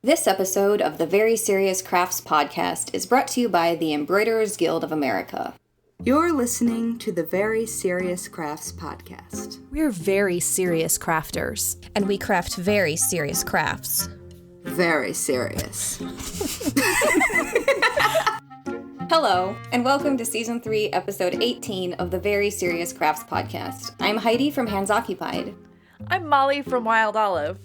This episode of the Very Serious Crafts podcast is brought to you by the Embroiderers Guild of America. You're listening to the Very Serious Crafts podcast. We're very serious crafters, and we craft very serious crafts. Very serious. Hello, and welcome to Season 3, Episode 18 of the Very Serious Crafts podcast. I'm Heidi from Hands Occupied. I'm Mollie from Wild Olive.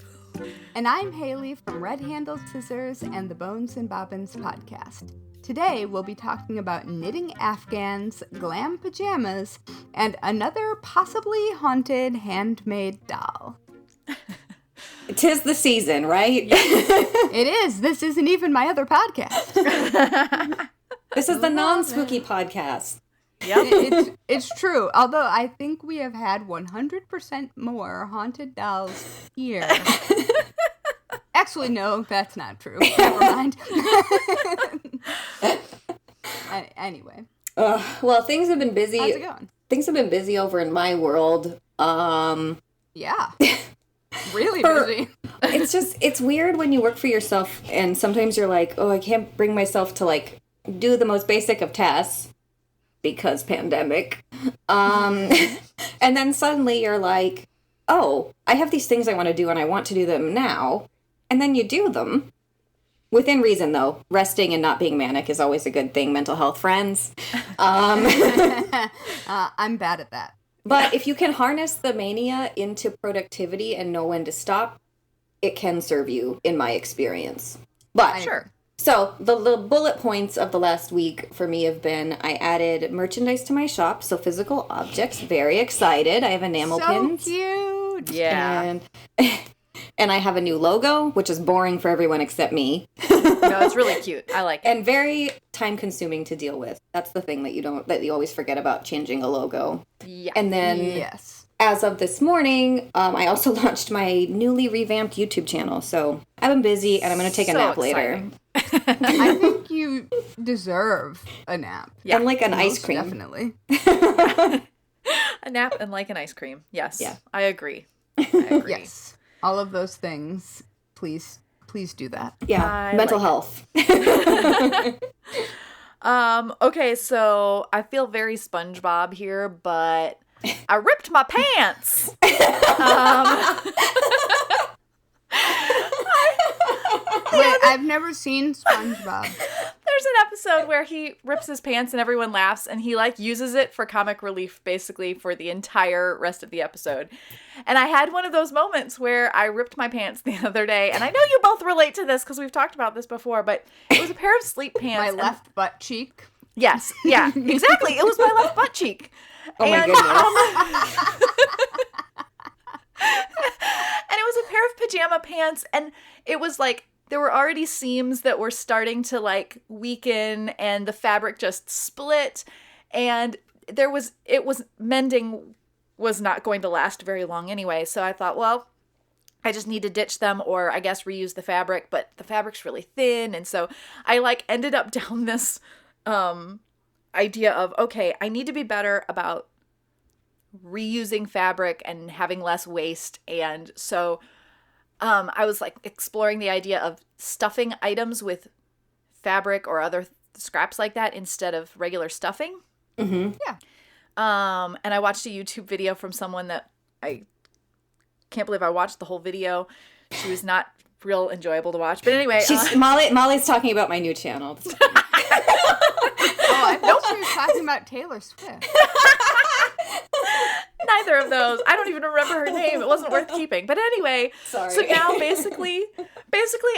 And I'm Haley from Red Handled Scissors and the Bones and Bobbins podcast. Today we'll be talking about knitting Afghans, glam pajamas, and another possibly haunted handmade doll. 'Tis the season, right? It is. This isn't even my other podcast. This is the non-spooky podcast. Yep. It's true, although I think we have had 100% more haunted dolls here. Actually, no, that's not true. Never mind. Anyway. Well, things have been busy. How's it going? Things have been busy over in my world. Yeah. Really busy. It's weird when you work for yourself and sometimes you're like, oh, I can't bring myself to like do the most basic of tasks because pandemic. And then suddenly you're like, oh, I have these things I want to do and I want to do them now. And then you do them. Within reason, though. Resting and not being manic is always a good thing, mental health friends. I'm bad at that. But if you can harness the mania into productivity and know when to stop, it can serve you, in my experience. But Sure. So the bullet points of the last week for me have been, I added merchandise to my shop, so physical objects. Very excited. I have enamel pins. So cute. Yeah. And I have a new logo, which is boring for everyone except me. No, it's really cute. I like it. And very time consuming to deal with. That's the thing that you always forget about changing a logo. Yeah. And then Yes. as of this morning, I also launched my newly revamped YouTube channel. So I've been busy and I'm going to take a nap later. I think you deserve a nap. Yeah. And like an ice Most cream. Definitely. A nap and like an ice cream. Yes. Yeah. I agree. Yes. All of those things. Please do that. Yeah. Mental health. Okay, so I feel very SpongeBob here, but I ripped my pants. Wait, I've never seen SpongeBob. There's an episode where he rips his pants and everyone laughs, and he like uses it for comic relief basically for the entire rest of the episode. And I had one of those moments where I ripped my pants the other day, and I know you both relate to this because we've talked about this before, but it was a pair of sleep pants. My left butt cheek. Yes, yeah, exactly. It was my left butt cheek. Oh my goodness. And it was a pair of pajama pants, and it was like there were already seams that were starting to like weaken, and the fabric just split, and mending was not going to last very long anyway. So I thought, well, I just need to ditch them or I guess reuse the fabric, but the fabric's really thin, and so I like ended up down this idea of, okay, I need to be better about reusing fabric and having less waste. And so I was like exploring the idea of stuffing items with fabric or other scraps like that instead of regular stuffing. Mm-hmm. Yeah. And I watched a YouTube video from someone that I can't believe I watched the whole video. She was not real enjoyable to watch. But anyway. Molly's talking about my new channel. Oh, I thought she was talking about Taylor Swift. Neither of those. I don't even remember her name. It wasn't worth keeping. But anyway, Sorry. So now basically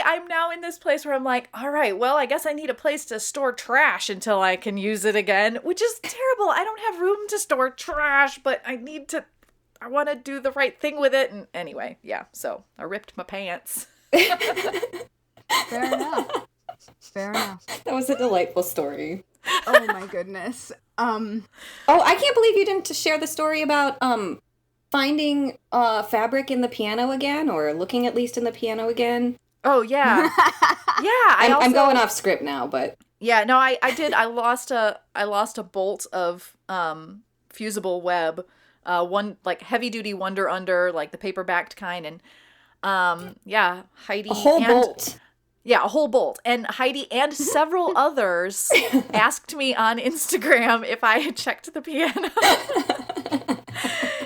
I'm now in this place where I'm like, all right, well, I guess I need a place to store trash until I can use it again, which is terrible. I don't have room to store trash, but I want to do the right thing with it. And anyway, yeah, so I ripped my pants. Fair enough. That was a delightful story. Oh my goodness. Oh, I can't believe you didn't share the story about finding fabric in the piano again, or looking at least in the piano again. Oh yeah, yeah. I'm going off script now, but yeah, no, I did. I lost a bolt of fusible web, one like heavy duty Wonder Under, like the paper backed kind, and yeah, Heidi a whole bolt. Yeah, a whole bolt. And Heidi and several others asked me on Instagram if I had checked the piano.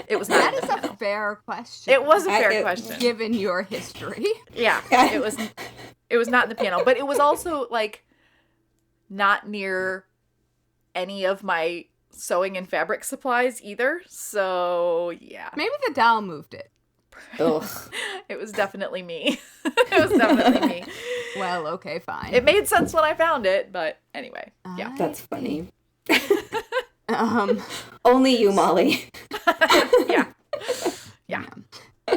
It was not. That is a fair question. It was a fair question. Given your history. Yeah, it was not in the piano. But it was also, like, not near any of my sewing and fabric supplies either. So, yeah. Maybe the doll moved it. Ugh. It was definitely me. It was definitely me. Well, okay, fine. It made sense when I found it, but anyway, yeah. That's funny. Um, Only you, Molly. Yeah.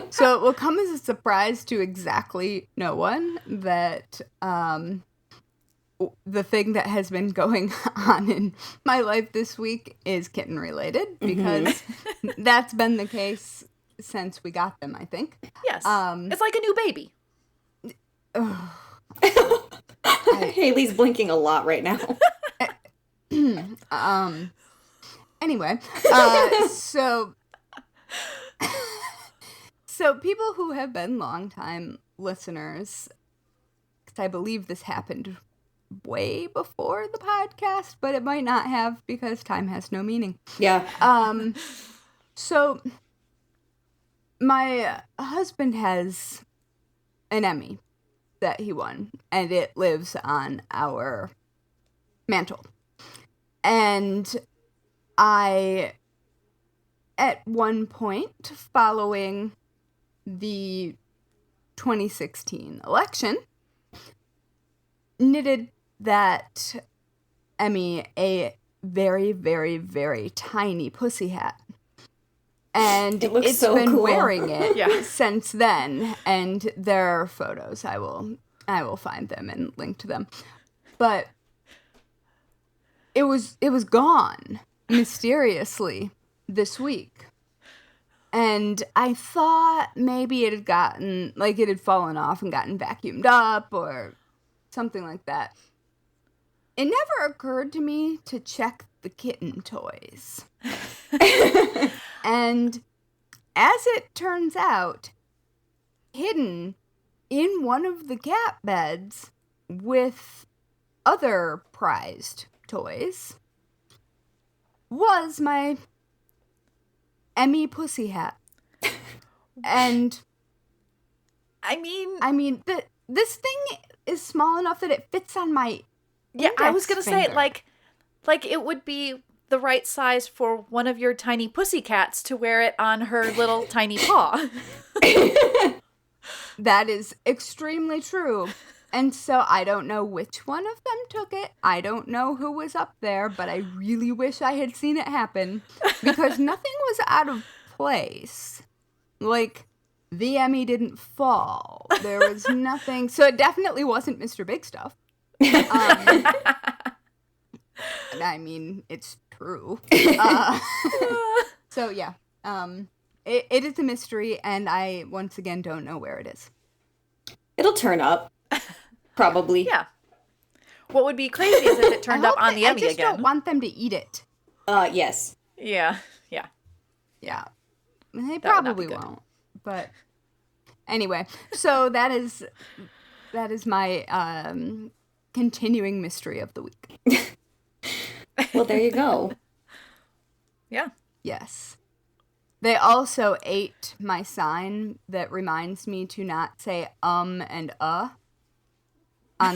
So it will come as a surprise to exactly no one that the thing that has been going on in my life this week is kitten related, because that's been the case since we got them, I think. Yes. It's like a new baby. Haley's blinking a lot right now. Anyway, so people who have been longtime listeners, because I believe this happened way before the podcast, but it might not have because time has no meaning. Yeah. So my husband has an Emmy that he won, and it lives on our mantle. And I, at one point, following the 2016 election, knitted that Emmy a very, very, very tiny pussy hat. And it's so been cool. wearing it Yeah. since then. And there are photos. I will find them and link to them. But it was gone mysteriously this week. And I thought maybe it had fallen off and gotten vacuumed up or something like that. It never occurred to me to check the kitten toys. And as it turns out, hidden in one of the cat beds with other prized toys was my Emmy pussy hat. And I mean, this thing is small enough that it fits on my I was gonna say, finger. like it would be the right size for one of your tiny pussy cats to wear it on her little tiny paw. That is extremely true. And so I don't know which one of them took it. I don't know who was up there, but I really wish I had seen it happen because nothing was out of place. Like, the Emmy didn't fall. There was nothing. So it definitely wasn't Mr. Big Stuff. I mean, it's true. So yeah, it is a mystery, and I once again don't know where it is. It'll turn up. Probably. Yeah. What would be crazy is if it turned up on the Emmy I just again. don't want them to eat it. Yes. Yeah. Yeah, they That would not be probably good. won't. But anyway, so that is my continuing mystery of the week. Well, there you go. Yeah. Yes. They also ate my sign that reminds me to not say and on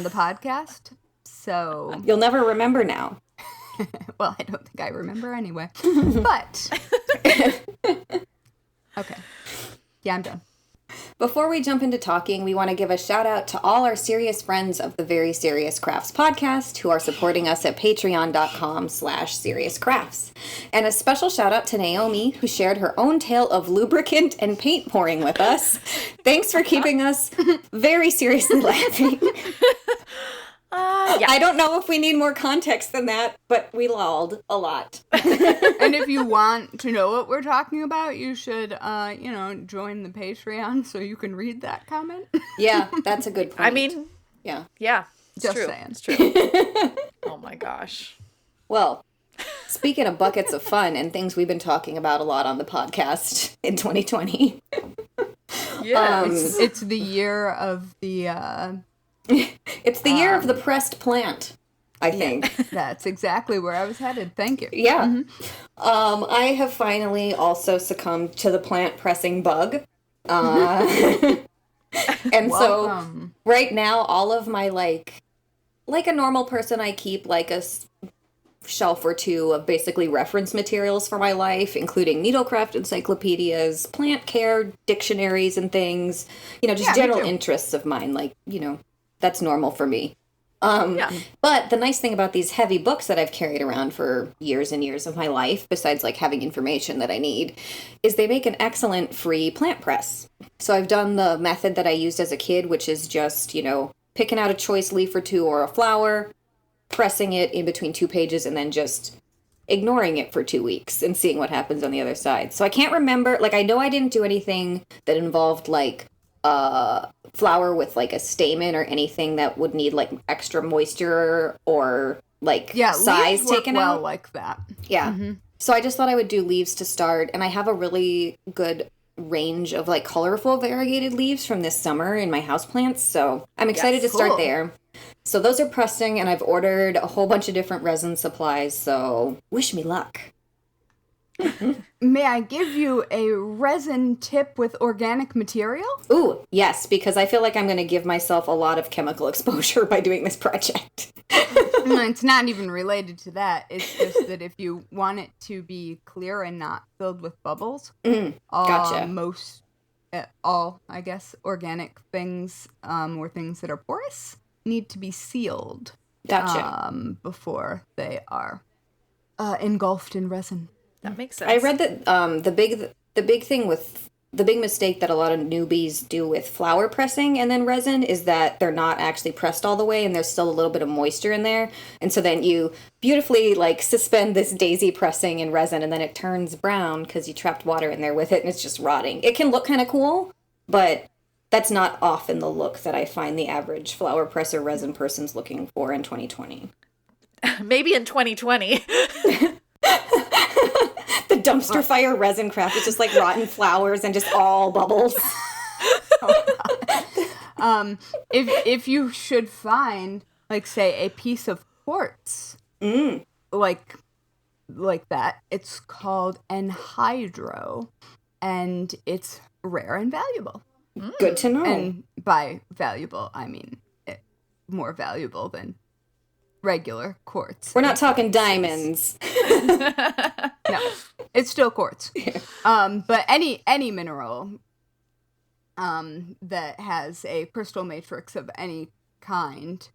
the podcast. So, You'll never remember now. well, I don't think I remember anyway. But okay. Yeah, I'm done. Before we jump into talking, we want to give a shout out to all our serious friends of the Very Serious Crafts podcast who are supporting us at patreon.com/seriouscrafts. And a special shout out to Naomi, who shared her own tale of lubricant and paint pouring with us. Thanks for keeping us very seriously laughing. Yeah. I don't know if we need more context than that, but we lolled a lot. And if you want to know what we're talking about, you should, join the Patreon so you can read that comment. Yeah, that's a good point. I mean, yeah. It's Just true. saying. It's true. Oh my gosh. Well, speaking of buckets of fun and things we've been talking about a lot on the podcast in 2020. Yes. It's the year of the It's the year of the pressed plant, I think. That's exactly where I was headed. Thank you. Yeah. I have finally also succumbed to the plant pressing bug. And Welcome. so right now, all of my, like a normal person, I keep like a shelf or two of basically reference materials for my life, including needlecraft encyclopedias, plant care dictionaries and things, just Yeah, me general too. interests of mine. Like, that's normal for me. But the nice thing about these heavy books that I've carried around for years and years of my life, besides like having information that I need, is they make an excellent free plant press. So I've done the method that I used as a kid, which is just, picking out a choice leaf or two or a flower, pressing it in between 2 pages, and then just ignoring it for 2 weeks and seeing what happens on the other side. So I can't remember, like, I know I didn't do anything that involved like flower with like a stamen or anything that would need like extra moisture or like size leaves work taken well out. like that. Yeah. So I just thought I would do leaves to start, and I have a really good range of like colorful variegated leaves from this summer in my houseplants, so I'm excited to start cool. there. So those are pressing, and I've ordered a whole bunch of different resin supplies, so wish me luck. May I give you a resin tip with organic material? Ooh, yes, because I feel like I'm going to give myself a lot of chemical exposure by doing this project. It's not even related to that. It's just that if you want it to be clear and not filled with bubbles, Gotcha. all, I guess, organic things or things that are porous need to be sealed. Gotcha. Before they are engulfed in resin. That makes sense. I read that the big mistake that a lot of newbies do with flower pressing and then resin is that they're not actually pressed all the way, and there's still a little bit of moisture in there. And so then you beautifully like suspend this daisy pressing in resin, and then it turns brown because you trapped water in there with it, and it's just rotting. It can look kind of cool, but that's not often the look that I find the average flower presser resin person's looking for in 2020. Maybe in 2020. The dumpster fire resin craft is just like rotten flowers and just all bubbles. If you should find, like, say, a piece of quartz, like that, it's called anhydro, and it's rare and valuable. Good to know. And by valuable, I mean more valuable than regular quartz. We're not talking diamonds. No, it's still quartz. But any mineral that has a crystal matrix of any kind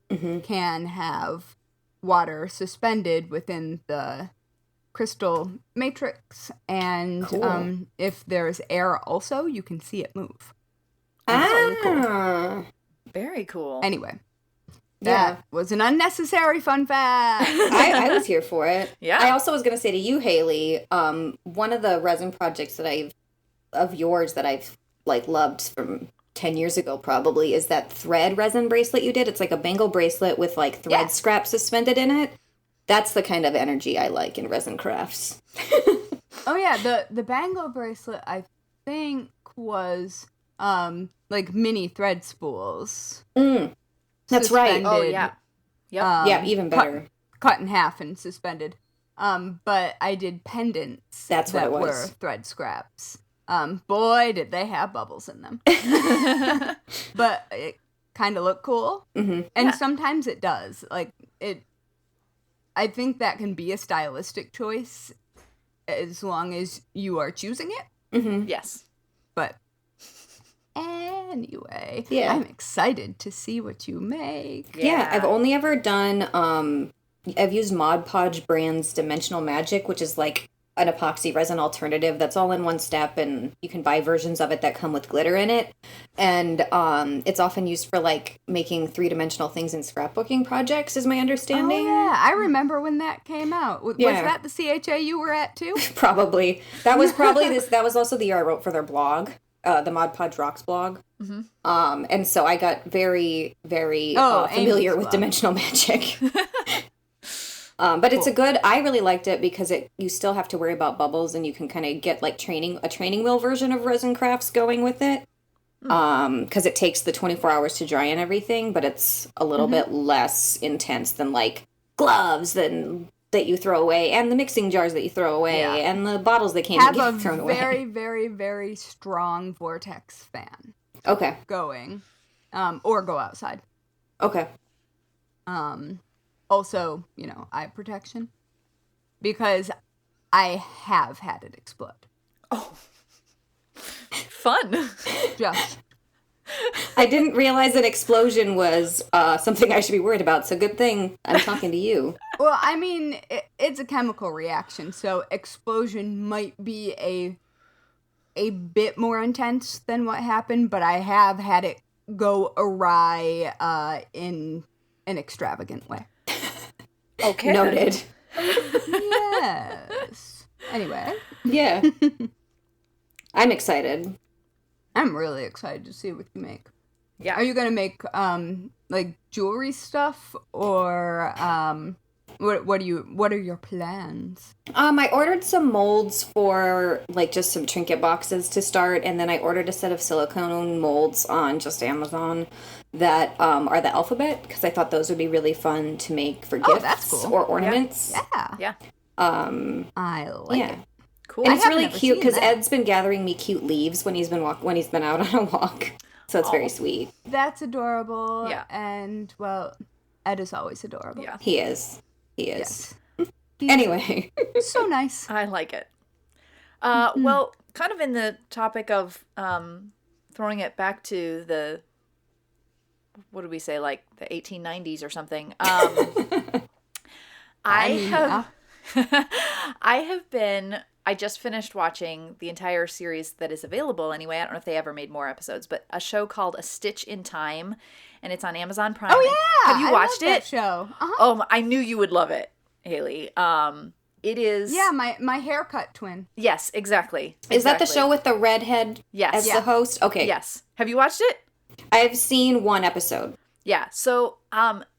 can have water suspended within the crystal matrix, and Cool. if there's air also, you can see it move. And it's really cool. Very cool. Anyway, Yeah. that was an unnecessary fun fact. I was here for it. Yeah. I also was going to say to you, Haley, one of the resin projects of yours that I've like loved from 10 years ago probably is that thread resin bracelet you did. It's like a bangle bracelet with like thread scraps suspended in it. That's the kind of energy I like in resin crafts. Oh yeah, the bangle bracelet I think was like mini thread spools. That's right. Suspended, Oh, yeah. Yep. Yeah, even better. cut in half and suspended. But I did pendants That's what that it was. were thread scraps. Boy, did they have bubbles in them. But it kind of looked cool. Mm-hmm. And sometimes it does. Like, I think that can be a stylistic choice as long as you are choosing it. Mm-hmm. Yes. But anyway, Yeah. I'm excited to see what you make. Yeah, I've only ever done, I've used Mod Podge brand's Dimensional Magic, which is like an epoxy resin alternative that's all in one step, and you can buy versions of it that come with glitter in it. And it's often used for like making 3-dimensional things in scrapbooking projects, is my understanding. Oh, yeah. I remember when that came out. Was Yeah. that the CHA you were at, too? Probably. That was probably that was also the year I wrote for their blog, the Mod Podge Rocks blog. And so I got very, very familiar Amy's with blog. Dimensional Magic. But it's I really liked it because you still have to worry about bubbles, and you can kind of get like a training wheel version of resin crafts going with it. because it takes the 24 hours to dry and everything, but it's a little bit less intense than like gloves that you throw away, and the mixing jars that you throw away, and the bottles that can't get thrown away. Have a very, very, very strong vortex fan. Okay. Going. Or go outside. Okay. Also, eye protection. Because I have had it explode. Oh. Fun. Just. I didn't realize an explosion was something I should be worried about, so good thing I'm talking to you. Well, I mean, it's a chemical reaction, so explosion might be a bit more intense than what happened, but I have had it go awry in an extravagant way. Okay. Noted. Yes. Anyway. Yeah. I'm excited. I'm really excited to see what you make. Yeah. Are you gonna make like jewelry stuff, or what are your plans? I ordered some molds for like just some trinket boxes to start, and then I ordered a set of silicone molds on just Amazon that are the alphabet, because I thought those would be really fun to make for gifts that's cool. or ornaments. Yeah. I like it. Cool. And it's really never cute seen because that. Ed's been gathering me cute leaves when he's been out on a walk. So it's very sweet. That's adorable. Yeah. And, well, Ed is always adorable. Yeah. He is. Yes. Anyway. So nice. I like it. Well, kind of in the topic of throwing it back to the, what did we say, like the 1890s or something. I just finished watching the entire series that is available anyway. I don't know if they ever made more episodes, but a show called A Stitch in Time, and it's on Amazon Prime. Oh, yeah. Have you I watched love it? That show. Uh-huh. Oh, I knew you would love it, Haley. It is. Yeah, my haircut twin. Yes, exactly. Is that the show with the redhead as Yeah. the host? Okay. Yes. Have you watched it? I've seen one episode. Yeah. So,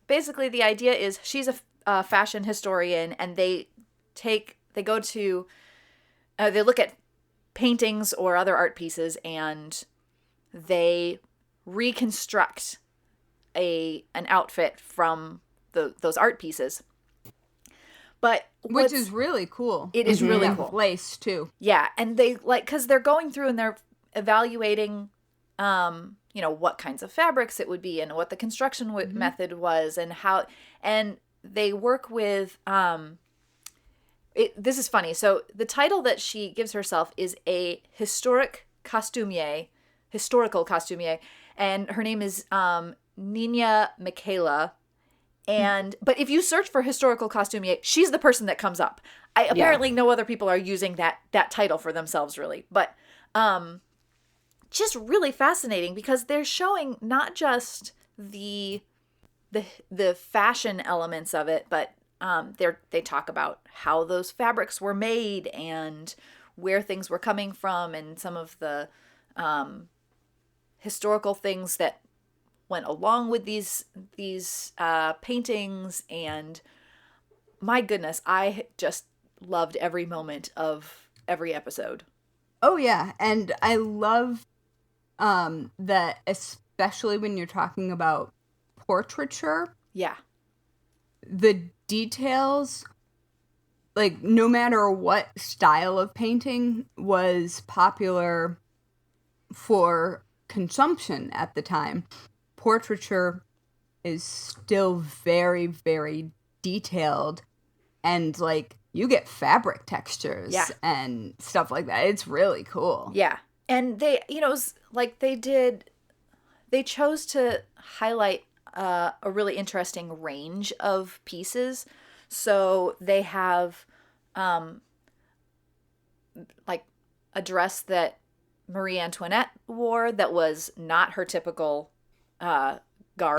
basically, the idea is she's a fashion historian, and they look at paintings or other art pieces, and they reconstruct an outfit from those art pieces. But Which is really cool. It is really cool. Lace, too. Yeah, and they because they're going through and they're evaluating, what kinds of fabrics it would be and what the construction method was and how, and they work with. This is funny. So the title that she gives herself is a historical costumier, and her name is Nina Michaela. But if you search for historical costumier, she's the person that comes up. Apparently no other people are using that title for themselves, really. But just really fascinating because they're showing not just the fashion elements of it, but they talk about how those fabrics were made and where things were coming from and some of the historical things that went along with these paintings. And my goodness, I just loved every moment of every episode. Oh, yeah. And I love that, especially when you're talking about portraiture. Yeah. The details, like, no matter what style of painting was popular for consumption at the time, portraiture is still very, very detailed, and, like, you get fabric textures and stuff like that. It's really cool. Yeah. And they, it was like they chose to highlight a really interesting range of pieces. So they have like a dress that Marie Antoinette wore that was not her typical garb.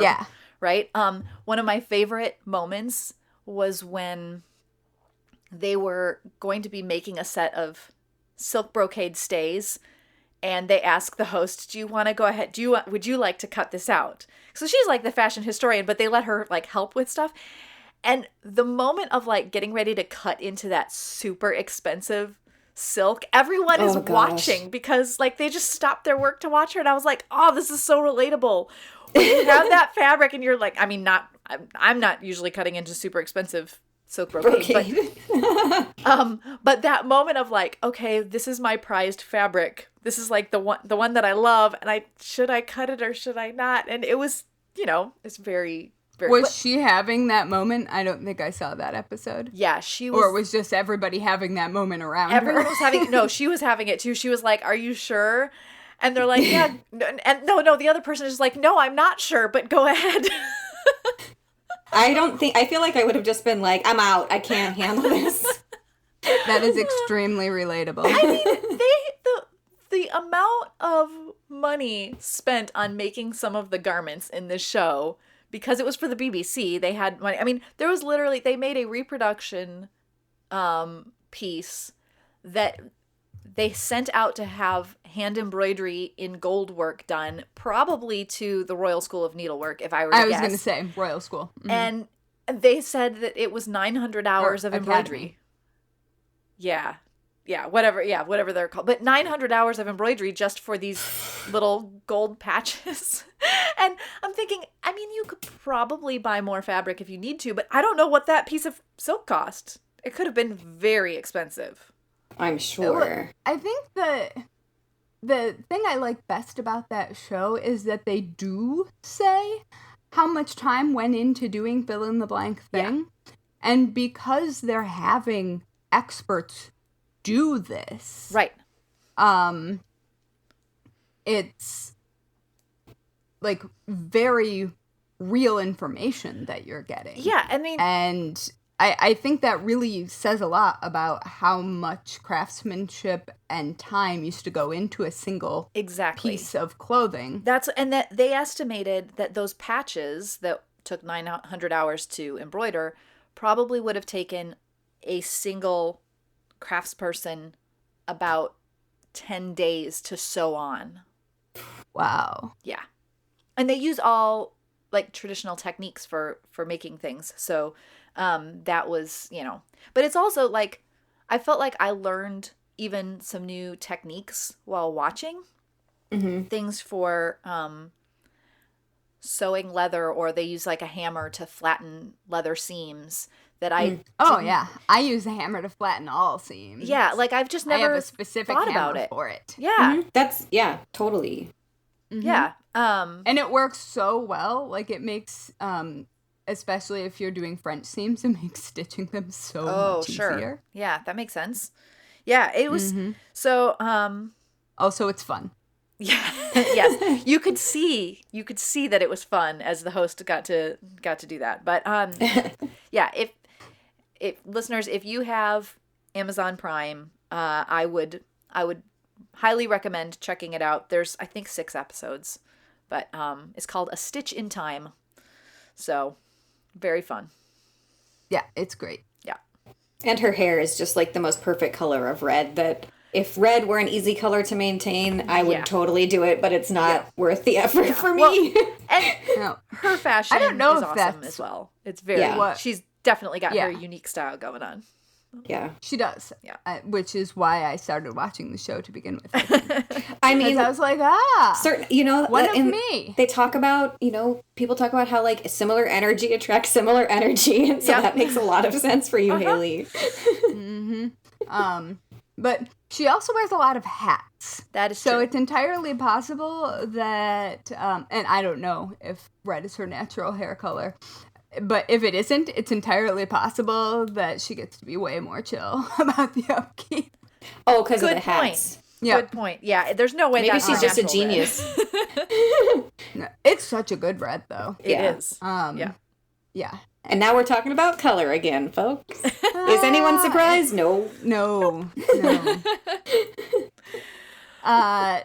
Yeah. Right? One of my favorite moments was when they were going to be making a set of silk brocade stays, and they asked the host, "Do you want to go ahead? Would you like to cut this out?" So she's like the fashion historian, but they let her like help with stuff. And the moment of like getting ready to cut into that super expensive silk. Everyone is Oh, gosh. watching because like they just stopped their work to watch her, and I was like, oh, this is so relatable. When you have that fabric and you're like, I mean, I'm not usually cutting into super expensive silk brocade. But that moment of like, okay, this is my prized fabric. This is like the one that I love, and should I cut it or should I not? And it was, it's very, very. Was she having that moment? I don't think I saw that episode. Yeah, she was. Or was just everybody having that moment around Everyone her? was having. No, she was having it too. She was like, "Are you sure?" And they're like, "Yeah." And no, the other person is just like, "No, I'm not sure, but go ahead." I feel like I would have just been like, I'm out. I can't handle this. That is extremely relatable. I mean, the amount of money spent on making some of the garments in this show, because it was for the BBC, they had money. I mean, there was literally, they made a reproduction piece that they sent out to have hand embroidery in gold work done, probably to the Royal School of Needlework, if I were to guess. I was going to say Royal School. Mm-hmm. And they said that it was 900 hours of embroidery. Academy. Yeah, whatever they're called. But 900 hours of embroidery just for these little gold patches. And I'm thinking, I mean, you could probably buy more fabric if you need to, but I don't know what that piece of silk cost. It could have been very expensive. I'm sure. I think the thing I like best about that show is that they do say how much time went into doing fill in the blank thing. Yeah. And because they're having experts do this. Right. It's like very real information that you're getting. Yeah, I mean, and I think that really says a lot about how much craftsmanship and time used to go into a single piece of clothing. That they estimated that those patches that took 900 hours to embroider probably would have taken a single craftsperson about 10 days to sew on. Wow. Yeah. And they use all like traditional techniques for making things. So that was, but it's also like, I felt like I learned even some new techniques while watching. Mm-hmm. Things for sewing leather, or they use like a hammer to flatten leather seams that I yeah, I use a hammer to flatten all seams. Yeah, like I've just never I have a specific thought hammer about it for it. Yeah. Mm-hmm. Totally. Mm-hmm. Yeah. And it works so well. Like it makes especially if you're doing French seams, it makes stitching them so much easier. Yeah, that makes sense. Yeah, it was so also it's fun. Yeah. Yes. You could see that it was fun as the host got to do that. But yeah, if listeners, if you have Amazon Prime, I would highly recommend checking it out. There's I think 6 episodes, but it's called A Stitch in Time. So, very fun. Yeah, it's great. Yeah. And her hair is just like the most perfect color of red, that if red were an easy color to maintain, I would totally do it, but it's not worth the effort for me. Well, and her fashion I don't know is if awesome that's as well. It's very she's definitely got her unique style going on. Yeah. She does. Yeah. Which is why I started watching the show to begin with. I mean, I was like, certain, one of me. They talk about, people talk about how like similar energy attracts similar energy. And so that makes a lot of sense for you, Haley. Mm-hmm. But she also wears a lot of hats. That is so true. It's entirely possible that, and I don't know if red is her natural hair color, but if it isn't, it's entirely possible that she gets to be way more chill about the upkeep. Oh, because of the hats. Yeah. Good point. Yeah, there's no way maybe she's just a genius. It's such a good red, though. It is. Yeah. And now we're talking about color again, folks. Is anyone surprised? No.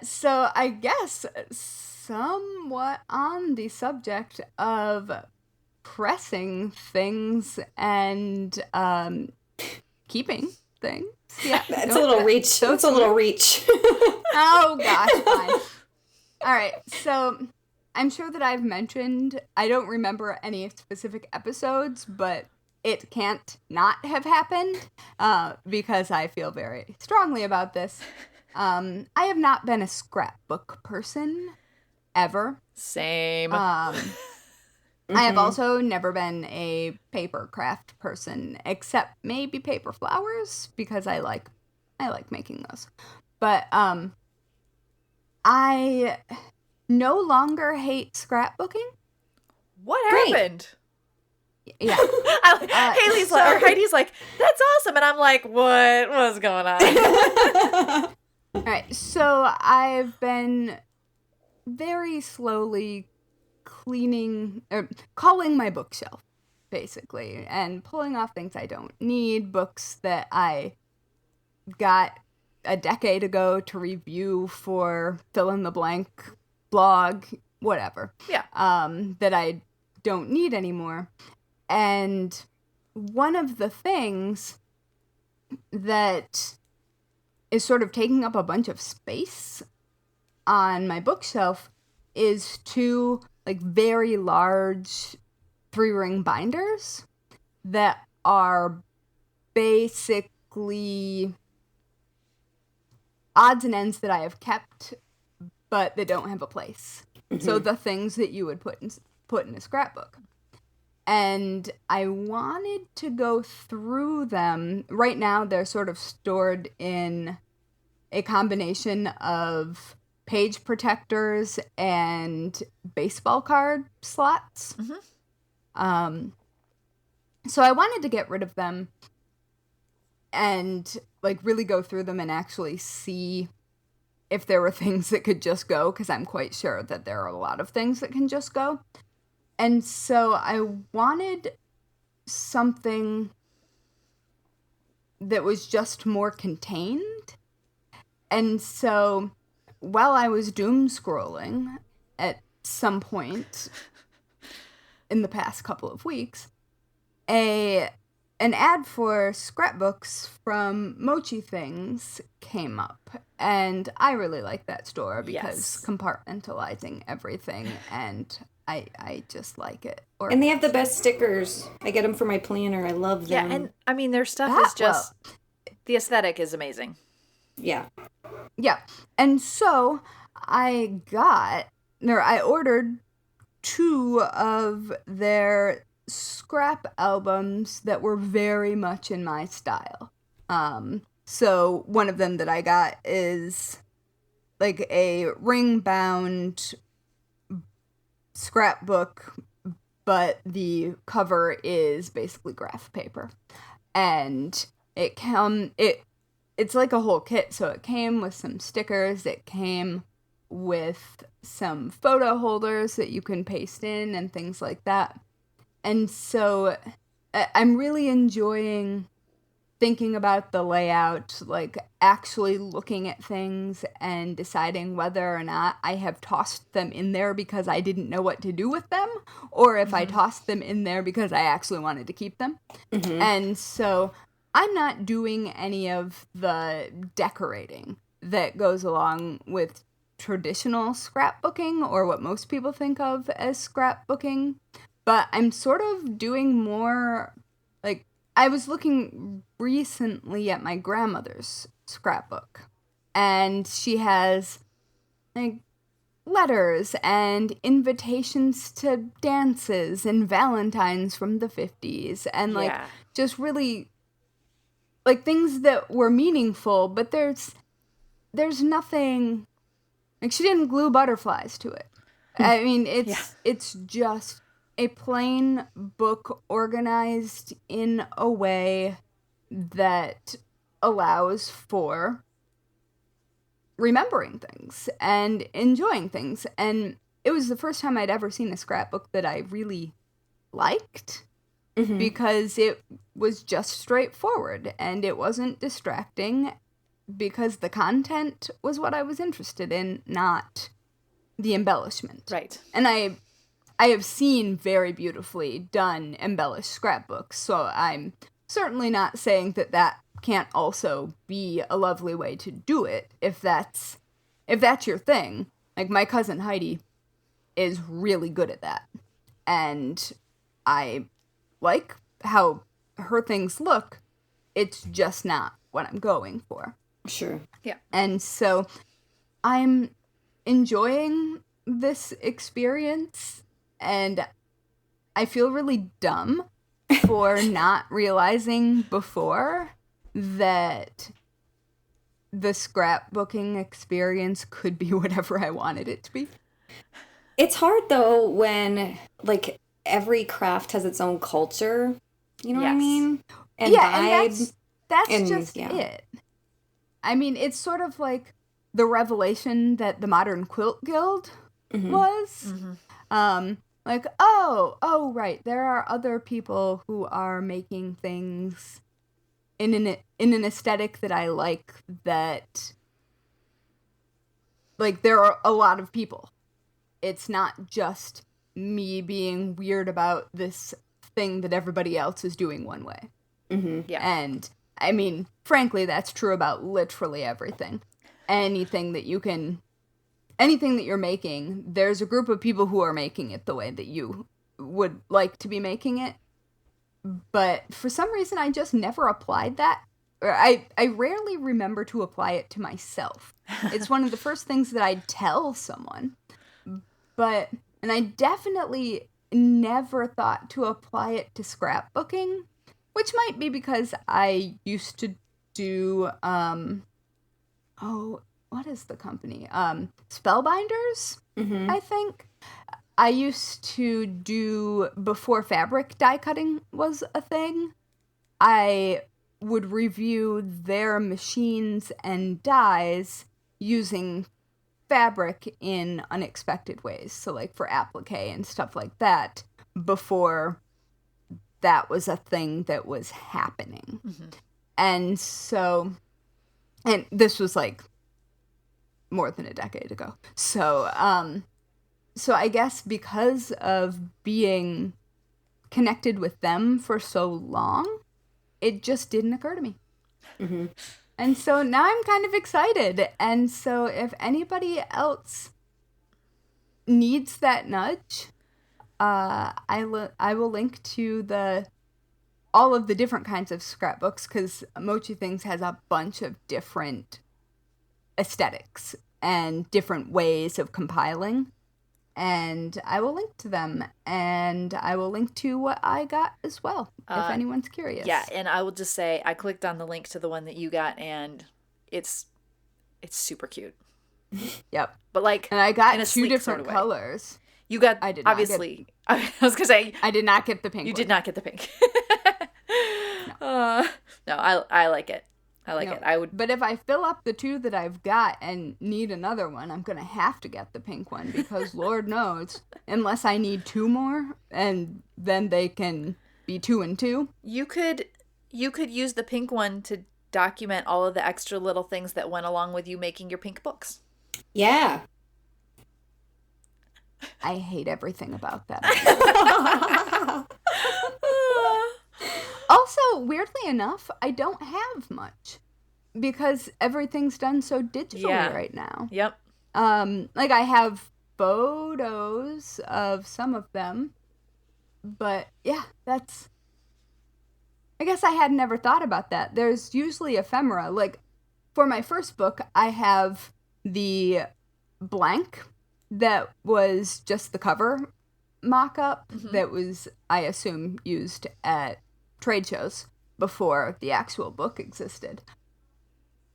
So I guess somewhat on the subject of pressing things and keeping things. Yeah, That's a little reach. That's a little reach. Oh, gosh, fine. All right, so I'm sure that I've mentioned, I don't remember any specific episodes, but it can't not have happened because I feel very strongly about this. I have not been a scrapbook person ever. Same. I have also never been a paper craft person, except maybe paper flowers because I like making those. But I no longer hate scrapbooking. What Great. happened? Yeah. Haley's like, or Heidi's like, that's awesome. And I'm like, what was going on? All right. So I've been very slowly culling my bookshelf, basically, and pulling off things I don't need, books that I got a decade ago to review for fill in the blank blog, whatever. Yeah. That I don't need anymore. And one of the things that is sort of taking up a bunch of space on my bookshelf is two like very large 3-ring binders that are basically odds and ends that I have kept, but they don't have a place. Mm-hmm. So the things that you would put in a scrapbook. And I wanted to go through them. Right now, they're sort of stored in a combination of page protectors and baseball card slots. Mm-hmm. So I wanted to get rid of them and like really go through them and actually see if there were things that could just go, because I'm quite sure that there are a lot of things that can just go. And so I wanted something that was just more contained. And so while I was doom scrolling at some point in the past couple of weeks, an ad for scrapbooks from Mochi Things came up. And I really like that store because compartmentalizing everything, and I just like it. And they have the best stickers. I get them for my planner. I love them. Yeah, and I mean, their stuff is just, the aesthetic is amazing. Yeah. Yeah. And so I ordered 2 of their scrap albums that were very much in my style. So one of them that I got is like a ring-bound scrapbook, but the cover is basically graph paper. And it's like a whole kit. So it came with some stickers, it came with some photo holders that you can paste in and things like that. And so I'm really enjoying thinking about the layout, like actually looking at things and deciding whether or not I have tossed them in there because I didn't know what to do with them, or if I tossed them in there because I actually wanted to keep them. Mm-hmm. And so I'm not doing any of the decorating that goes along with traditional scrapbooking, or what most people think of as scrapbooking. But I'm sort of doing more, like, I was looking recently at my grandmother's scrapbook, and she has, like, letters and invitations to dances and Valentines from the 50s, and, like, just really, like, things that were meaningful, but there's nothing, like, she didn't glue butterflies to it. I mean, it's just a plain book organized in a way that allows for remembering things and enjoying things. And it was the first time I'd ever seen a scrapbook that I really liked, because it was just straightforward and it wasn't distracting, because the content was what I was interested in, not the embellishment. Right. And I have seen very beautifully done embellished scrapbooks, so I'm certainly not saying that can't also be a lovely way to do it, if that's your thing. Like, my cousin Heidi is really good at that, and I like how her things look, it's just not what I'm going for. Sure. Yeah. And so I'm enjoying this experience, and I feel really dumb for not realizing before that the scrapbooking experience could be whatever I wanted it to be. It's hard though when like every craft has its own culture. You know what I mean? And yeah, vibe. and that's just it. I mean, it's sort of like the revelation that the Modern Quilt Guild was. Like, oh, right, there are other people who are making things in an aesthetic that I like, that, like, there are a lot of people. It's not just me being weird about this thing that everybody else is doing one way. Yeah. And, I mean, frankly, that's true about literally everything. Anything that you're making, there's a group of people who are making it the way that you would like to be making it. But for some reason, I just never applied that. Or I rarely remember to apply it to myself. It's one of the first things that I'd tell someone. And I definitely never thought to apply it to scrapbooking, which might be because I used to do, what is the company? Spellbinders, I think. I used to do, before fabric die cutting was a thing, I would review their machines and dyes using fabric in unexpected ways. So like for applique and stuff like that, before that was a thing that was happening. And so, and this was like more than a decade ago. So I guess because of being connected with them for so long, it just didn't occur to me. And so now I'm kind of excited. And so if anybody else needs that nudge, I will link to all of the different kinds of scrapbooks, because Mochi Things has a bunch of different aesthetics and different ways of compiling. And I will link to them, and I will link to what I got as well, if anyone's curious. Yeah, and I will just say, I clicked on the link to the one that you got, and it's super cute. Yep. But like, and I got in a 2 sleek different sort of way. colors. You got, I did not obviously, I was going to say. I did not get the pink You one. did not get the pink. No, I like it. I like it. I would. But if I fill up the 2 that I've got and need another one, I'm going to have to get the pink one, because Lord knows, unless I need 2 more, and then they can be 2 and 2. You could use the pink one to document all of the extra little things that went along with you making your pink books. Yeah. I hate everything about that. Also, weirdly enough, I don't have much, because everything's done so digitally right now. Yep. Like, I have photos of some of them, but yeah, I guess I had never thought about that. There's usually ephemera. Like, for my first book, I have the blank that was just the cover mock-up that was, I assume, used at trade shows before the actual book existed.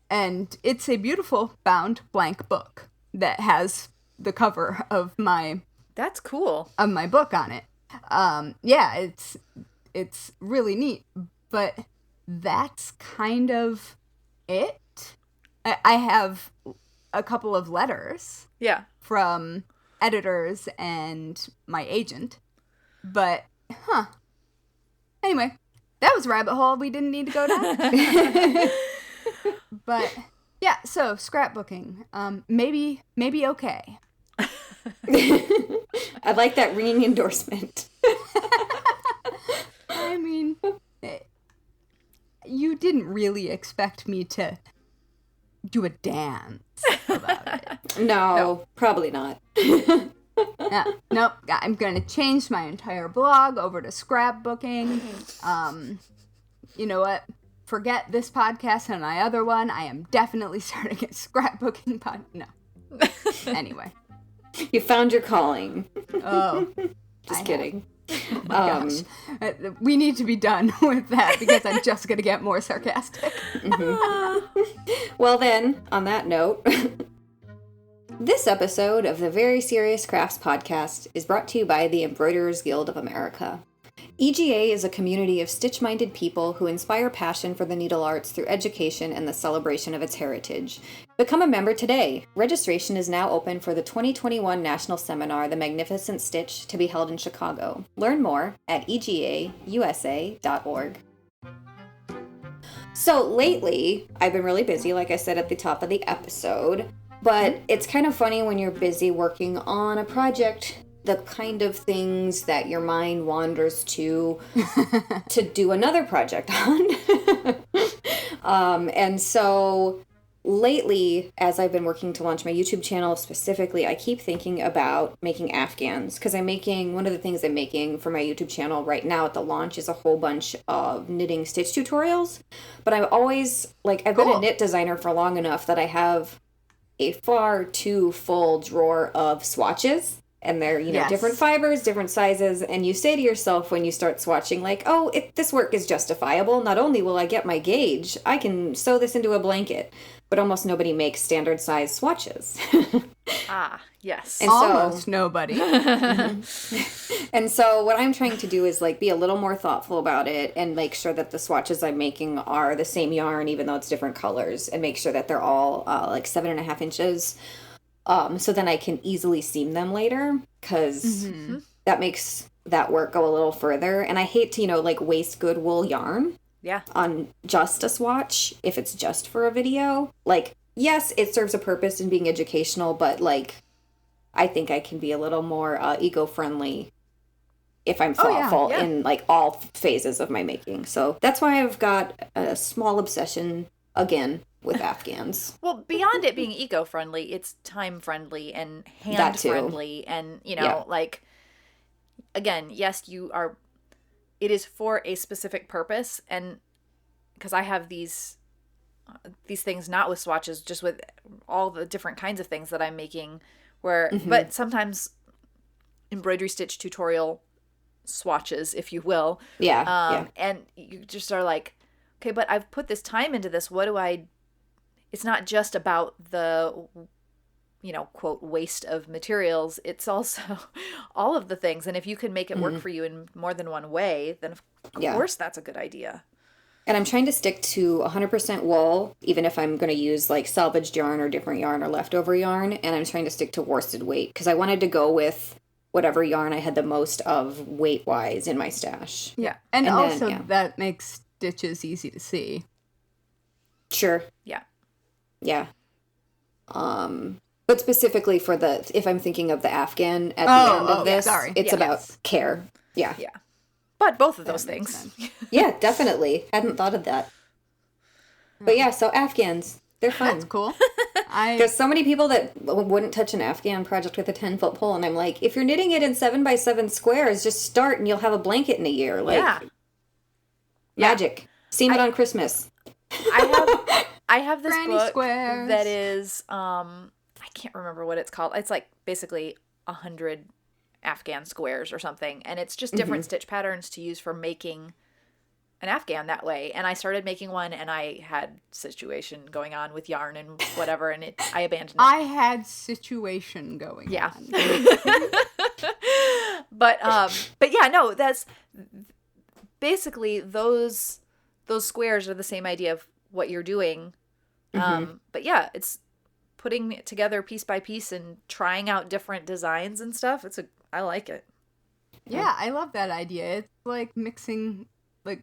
And it's a beautiful bound blank book that has the cover of my That's cool. Of my book on it. Yeah, it's really neat, but that's kind of it. I have a couple of letters. Yeah. From editors and my agent. But, anyway, that was a rabbit hole we didn't need to go down. But, yeah, so scrapbooking. Maybe okay. I like that ringing endorsement. I mean, you didn't really expect me to do a dance about it. No, probably not. Nope. I'm going to change my entire blog over to scrapbooking. you know what? Forget this podcast and my other one. I am definitely starting a scrapbooking No. Anyway. You found your calling. Oh. Just kidding. Oh my gosh. We need to be done with that because I'm just going to get more sarcastic. Well then, on that note, this episode of the Very Serious Crafts Podcast is brought to you by the Embroiderers Guild of America. EGA is a community of stitch-minded people who inspire passion for the needle arts through education and the celebration of its heritage. Become a member today. Registration is now open for the 2021 National Seminar, The Magnificent Stitch, to be held in Chicago. Learn more at egausa.org. So lately, I've been really busy, like I said at the top of the episode, but it's kind of funny when you're busy working on a project, the kind of things that your mind wanders to do another project on. And so lately, as I've been working to launch my YouTube channel specifically, I keep thinking about making Afghans, because one of the things I'm making for my YouTube channel right now at the launch is a whole bunch of knitting stitch tutorials. But I've always, I've been a knit designer for long enough that I have a far too full drawer of swatches. And they're, different fibers, different sizes. And you say to yourself when you start swatching, this work is justifiable. Not only will I get my gauge, I can sew this into a blanket. But almost nobody makes standard size swatches. Yes. And almost nobody. And so what I'm trying to do is be a little more thoughtful about it and make sure that the swatches I'm making are the same yarn, even though it's different colors, and make sure that they're all 7.5 inches. So then I can easily seam them later, because that makes that work go a little further. And I hate to, waste good wool yarn on just a swatch if it's just for a video. Yes, it serves a purpose in being educational, but, I think I can be a little more eco-friendly if I'm thoughtful in, all phases of my making. So that's why I've got a small obsession, again, with Afghans. Well, beyond it being eco-friendly, it's time-friendly and hand-friendly. And, again, yes, it is for a specific purpose. And because I have these things not with swatches, just with all the different kinds of things that I'm making, but sometimes embroidery stitch tutorial swatches, if you will. And you just are like, okay, but I've put this time into this. It's not just about the, quote, waste of materials. It's also all of the things. And if you can make it work for you in more than one way, then of course that's a good idea. And I'm trying to stick to 100% wool, even if I'm going to use salvaged yarn or different yarn or leftover yarn. And I'm trying to stick to worsted weight because I wanted to go with whatever yarn I had the most of weight-wise in my stash. Yeah. And also that makes stitches easy to see. Sure. Yeah. Yeah. But specifically for if I'm thinking of the Afghan at the end of this, it's about care. Yeah. Yeah. But both of those things. Yeah, definitely. Hadn't thought of that. But yeah, so Afghans, they're fun. That's cool. There's so many people that wouldn't touch an Afghan project with a 10-foot pole, and I'm like, if you're knitting it in 7x7 squares, just start and you'll have a blanket in a year. Magic. Seam it on Christmas. I have this Granny book squares. that is, I can't remember what it's called. It's basically 100 Afghan squares or something. And it's just different stitch patterns to use for making an Afghan that way. And I started making one and I had situation going on with yarn and whatever. And I abandoned it. I had situation going on. But yeah, no, that's basically those squares are the same idea of what you're doing. But yeah, it's putting it together piece by piece and trying out different designs and stuff. I like it. Yeah, I love that idea. It's like mixing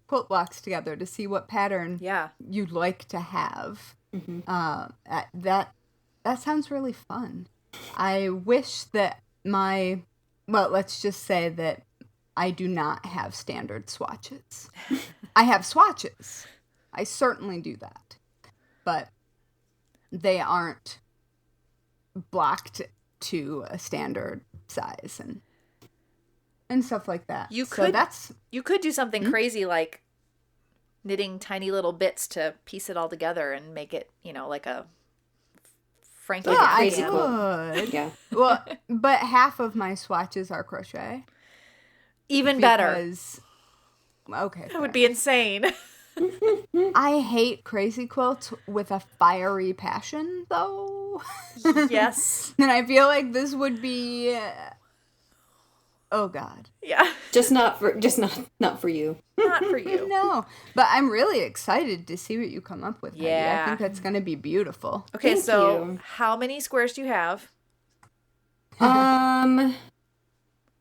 quilt blocks together to see what pattern you'd like to have. That sounds really fun. I wish that let's just say that I do not have standard swatches. I have swatches. I certainly do that. But they aren't blocked to a standard size and stuff like that. You could do something crazy like knitting tiny little bits to piece it all together and make it, like a Frankie crazy Afghan. Could. Yeah. Well, but half of my swatches are crochet. Even better. Okay. That would be insane. I hate crazy quilts with a fiery passion, though. Yes. And I feel like this would be... oh, God. Yeah. Not for you. Not for you. No. But I'm really excited to see what you come up with, Heidi. Yeah. I think that's going to be beautiful. Okay, Thank so you. how many squares do you have?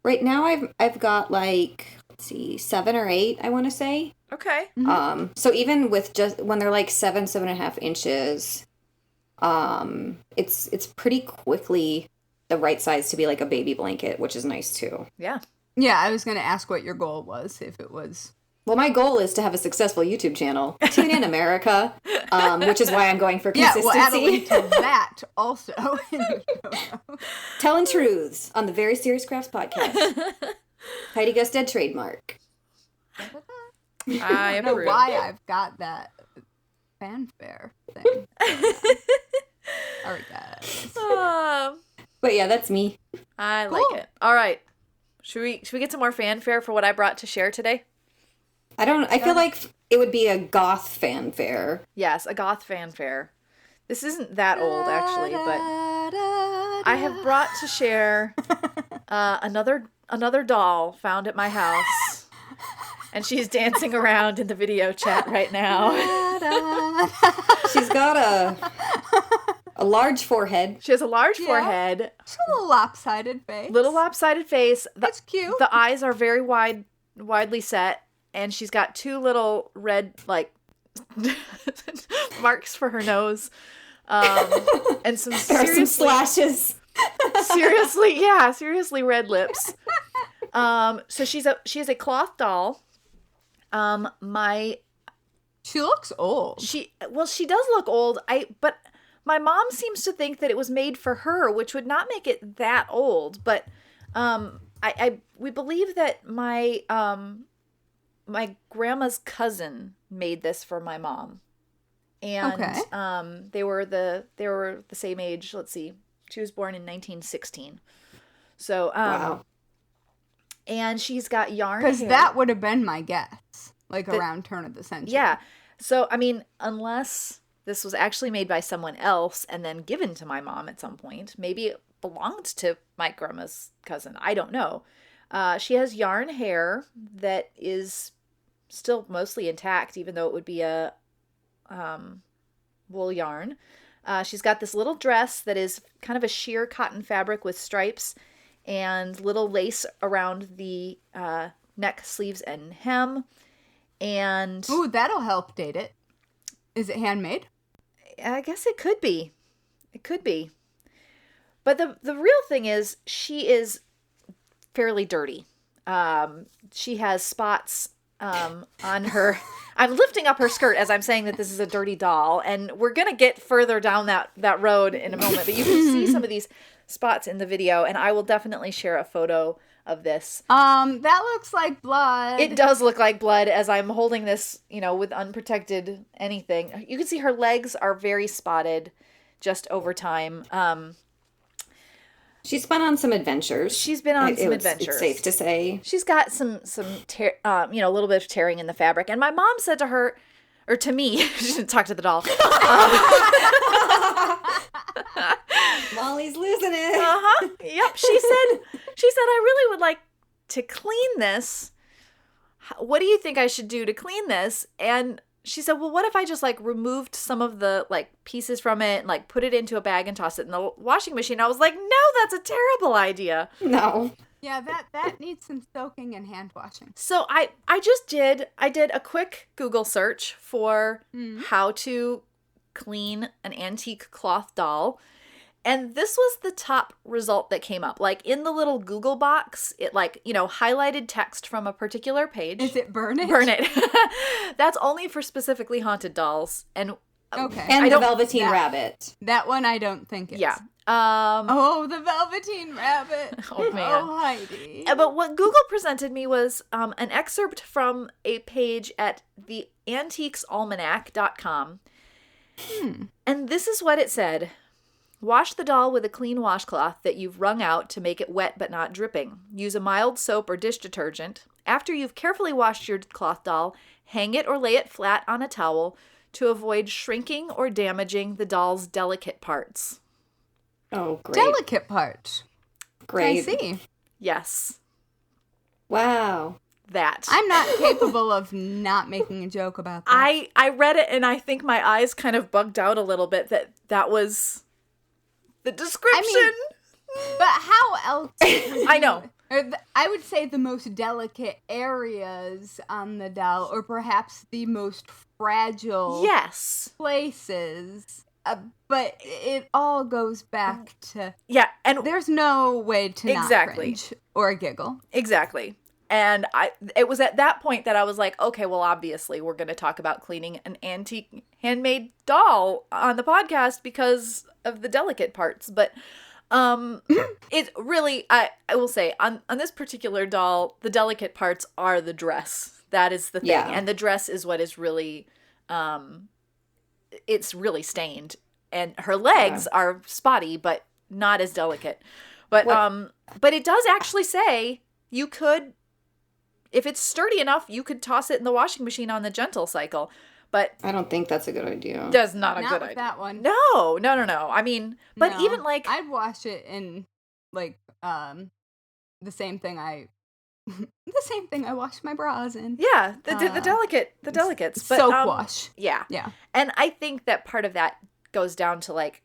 Right now I've got like, let's see, 7 or 8, I want to say. Okay. So even with just when they're like 7.5 inches, it's pretty quickly the right size to be like a baby blanket, which is nice too. Yeah. Yeah, I was going to ask what your goal was, if it was... Well, my goal is to have a successful YouTube channel. Tune in, America, which is why I'm going for Yeah, consistency. we'll add a link to that also. Telling truths on the Very Serious Crafts podcast. Heidi Gusted trademark. I don't know approve. why I've got that fanfare thing. All right, guys. But yeah, that's me. I like it. All right. Should we get some more fanfare for what I brought to share today? I feel like it would be a goth fanfare. Yes, a goth fanfare. This isn't that old, actually, but I have brought to share another doll found at my house, and she's dancing around in the video chat right now. She's got a large forehead. She has a large forehead, She's a little lopsided face. little lopsided face. That's cute. The eyes are very widely set, and she's got 2 little red marks for her nose, and some There are some slashes. seriously red lips. So she is a cloth doll. She looks old. She does look old. But my mom seems to think that it was made for her, which would not make it that old. But we believe that my grandma's cousin made this for my mom, and Okay. they were the same age. Let's see, she was born in 1916. So Wow. and she's got yarn hair. Because that would have been my guess. Like around turn of the century. Yeah. So, I mean, unless this was actually made by someone else and then given to my mom at some point, maybe it belonged to my grandma's cousin. I don't know. She has yarn hair that is still mostly intact, even though it would be a wool yarn. She's got this little dress that is kind of a sheer cotton fabric with stripes and little lace around the neck, sleeves, and hem. And Ooh, that'll help date it. Is it handmade? I guess it could be. It could be. But the real thing is she is fairly dirty. She has spots on her. I'm lifting up her skirt as I'm saying that this is a dirty doll, and we're going to get further down that road in a moment, but you can see some of these spots in the video, and I will definitely share a photo of this. That looks like blood. It does look like blood as I'm holding this, with unprotected anything. You can see her legs are very spotted just over time. She's been on some adventures. She's been on some adventures. It's safe to say. She's got some a little bit of tearing in the fabric. And my mom said to her, or to me, she didn't talk to the doll. Mollie's losing it. Yep. She said, I really would like to clean this. What do you think I should do to clean this? And she said, well, what if I just removed some of the pieces from it and put it into a bag and toss it in the washing machine? I was like, no, that's a terrible idea. No. Yeah, that needs some soaking and hand washing. So I did a quick Google search for how to clean an antique cloth doll. And this was the top result that came up. In the little Google box, it highlighted text from a particular page. Is it burn it? Burn it. That's only for specifically haunted dolls. And Okay. And the Velveteen Rabbit. That one I don't think it's. Yeah. Oh, the Velveteen Rabbit. Oh, man. Oh, Heidi. But what Google presented me was an excerpt from a page at theantiquesalmanac.com. And this is what it said. Wash the doll with a clean washcloth that you've wrung out to make it wet but not dripping. Use a mild soap or dish detergent. After you've carefully washed your cloth doll, hang it or lay it flat on a towel to avoid shrinking or damaging the doll's delicate parts. Oh, great. Delicate part. Great. I see. Yes. Wow. That. I'm not capable of not making a joke about that. I read it and I think my eyes kind of bugged out a little bit that was the description. But how else? I know. I would say the most delicate areas on the doll, or perhaps the most fragile places. But it all goes back to and there's no way to not cringe or giggle. Exactly. And it was at that point that I was like, okay, well, obviously we're going to talk about cleaning an antique handmade doll on the podcast because of the delicate parts. But it really, I will say, on this particular doll, the delicate parts are the dress. That is the thing. Yeah. And the dress is what is really, it's really stained. And her legs are spotty, but not as delicate. But it does actually say you could, if it's sturdy enough, you could toss it in the washing machine on the gentle cycle. But I don't think that's a good idea. That's not a good Not idea. with that one. No. I mean, but No. even like I'd wash it in like the same thing I wash my bras in. yeah, the delicates, but Soap wash. Yeah. Yeah. And I think that part of that goes down to like,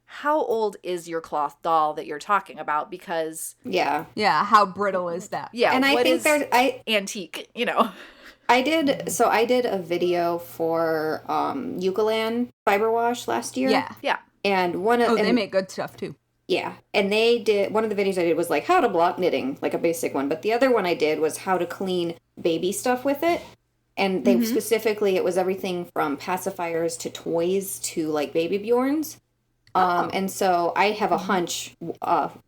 how old is your cloth doll that you're talking about? Because Yeah. Yeah, how brittle is that? yeah, And I what think is there's antique, you know? I did a video for Eucalan fiber wash last year. Yeah. Yeah. And They make good stuff too. Yeah. And they did, one of the videos I did was like how to block knitting, like a basic one. But the other one I did was how to clean baby stuff with it. And they specifically, it was everything from pacifiers to toys to like baby Bjorns. And so I have a hunch, so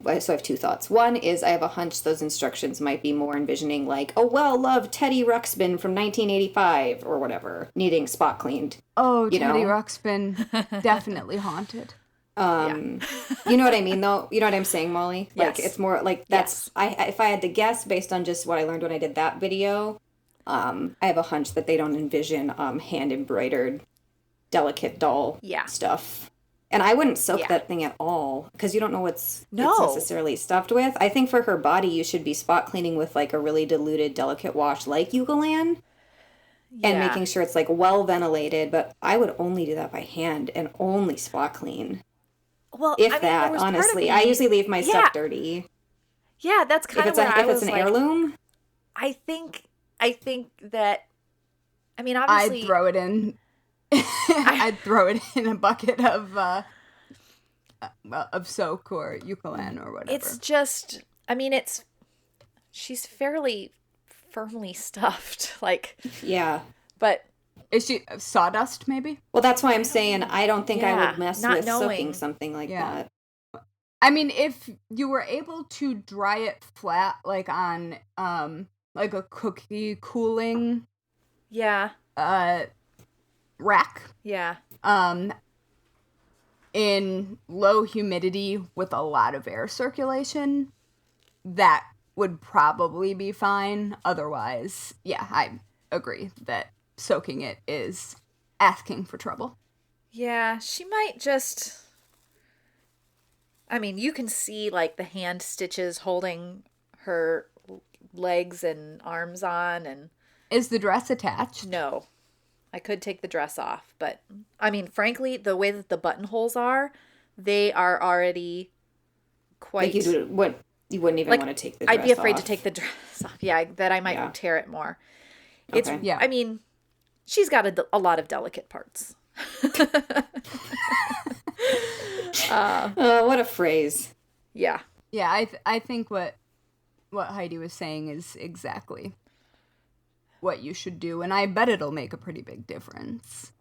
I have two thoughts. One is I have a hunch those instructions might be more envisioning like a well-loved Teddy Ruxpin from 1985 or whatever, needing spot cleaned. Oh, You Teddy know? Ruxpin, definitely haunted. You know what I mean, though? You know what I'm saying, Molly? Like, Yes. it's more like that's, if I had to guess based on just what I learned when I did that video, I have a hunch that they don't envision hand-embroidered, delicate doll stuff. And I wouldn't soak that thing at all, because you don't know what's it's necessarily stuffed with. I think for her body, you should be spot cleaning with, like, a really diluted, delicate wash like Eucalan, and making sure it's, like, well ventilated. But I would only do that by hand and only spot clean. Well, If I mean, that, there was part of honestly. me- I usually leave my stuff dirty. Yeah, that's kind of where I If was it's an like, heirloom, I think that, I mean, obviously. I'd throw it in. I'd throw it in a bucket of soak or Eucalan or whatever. It's just, I mean, she's fairly firmly stuffed, like. yeah. But. Is she sawdust, maybe? Well, that's why I'm saying I don't think I would mess not with knowing. soaking something like that. I mean, if you were able to dry it flat, like on like a cookie cooling Yeah. rack, Yeah. in low humidity with a lot of air circulation, that would probably be fine. Otherwise, yeah, I agree that soaking it is asking for trouble. Yeah, she might just. I mean, you can see like the hand stitches holding her legs and arms on, and Is the dress attached? no, I could take the dress off, but I mean, frankly, the way that the buttonholes are, they are already quite. Like you wouldn't even like, want to take the dress I'd be afraid to off. take the dress off. Yeah, that I might tear it more. It's. Okay. Yeah. I mean, she's got a lot of delicate parts. Oh, what a phrase. Yeah. Yeah, I think what Heidi was saying is exactly what you should do, and I bet it'll make a pretty big difference.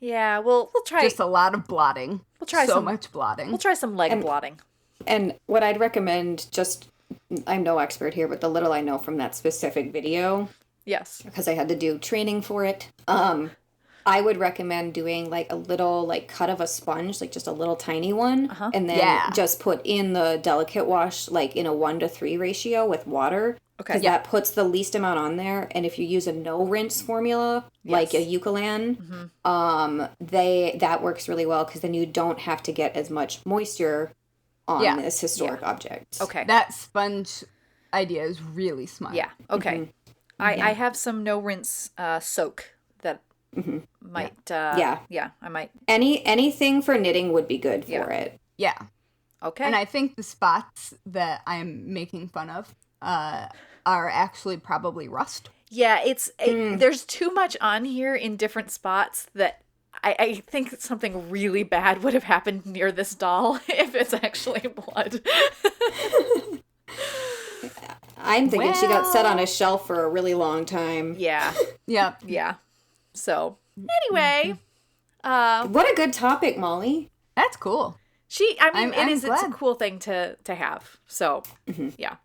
Yeah, we'll try. Just a lot of blotting. We'll try so much blotting. We'll try some leg blotting. And what I'd recommend, I'm no expert here, but the little I know from that specific video, Yes. because I had to do training for it, I would recommend doing like a little like cut of a sponge, like just a little tiny one, and then just put in the delicate wash like in a 1-to-3 ratio with water. Okay. Because that puts the least amount on there, and if you use a no rinse formula like a Eucalan, that works really well because then you don't have to get as much moisture on this historic object. Okay. That sponge idea is really smart. Yeah. Okay. I have some no rinse soak that might. I might. Anything for knitting would be good for it. Yeah. Okay. And I think the spots that I'm making fun of are actually probably rust. Yeah, there's too much on here in different spots that I think something really bad would have happened near this doll if it's actually blood. I'm thinking she got set on a shelf for a really long time. Yeah. Yep. Yeah. So, anyway. What a good topic, Molly. That's cool. It's a cool thing to have. So, yeah.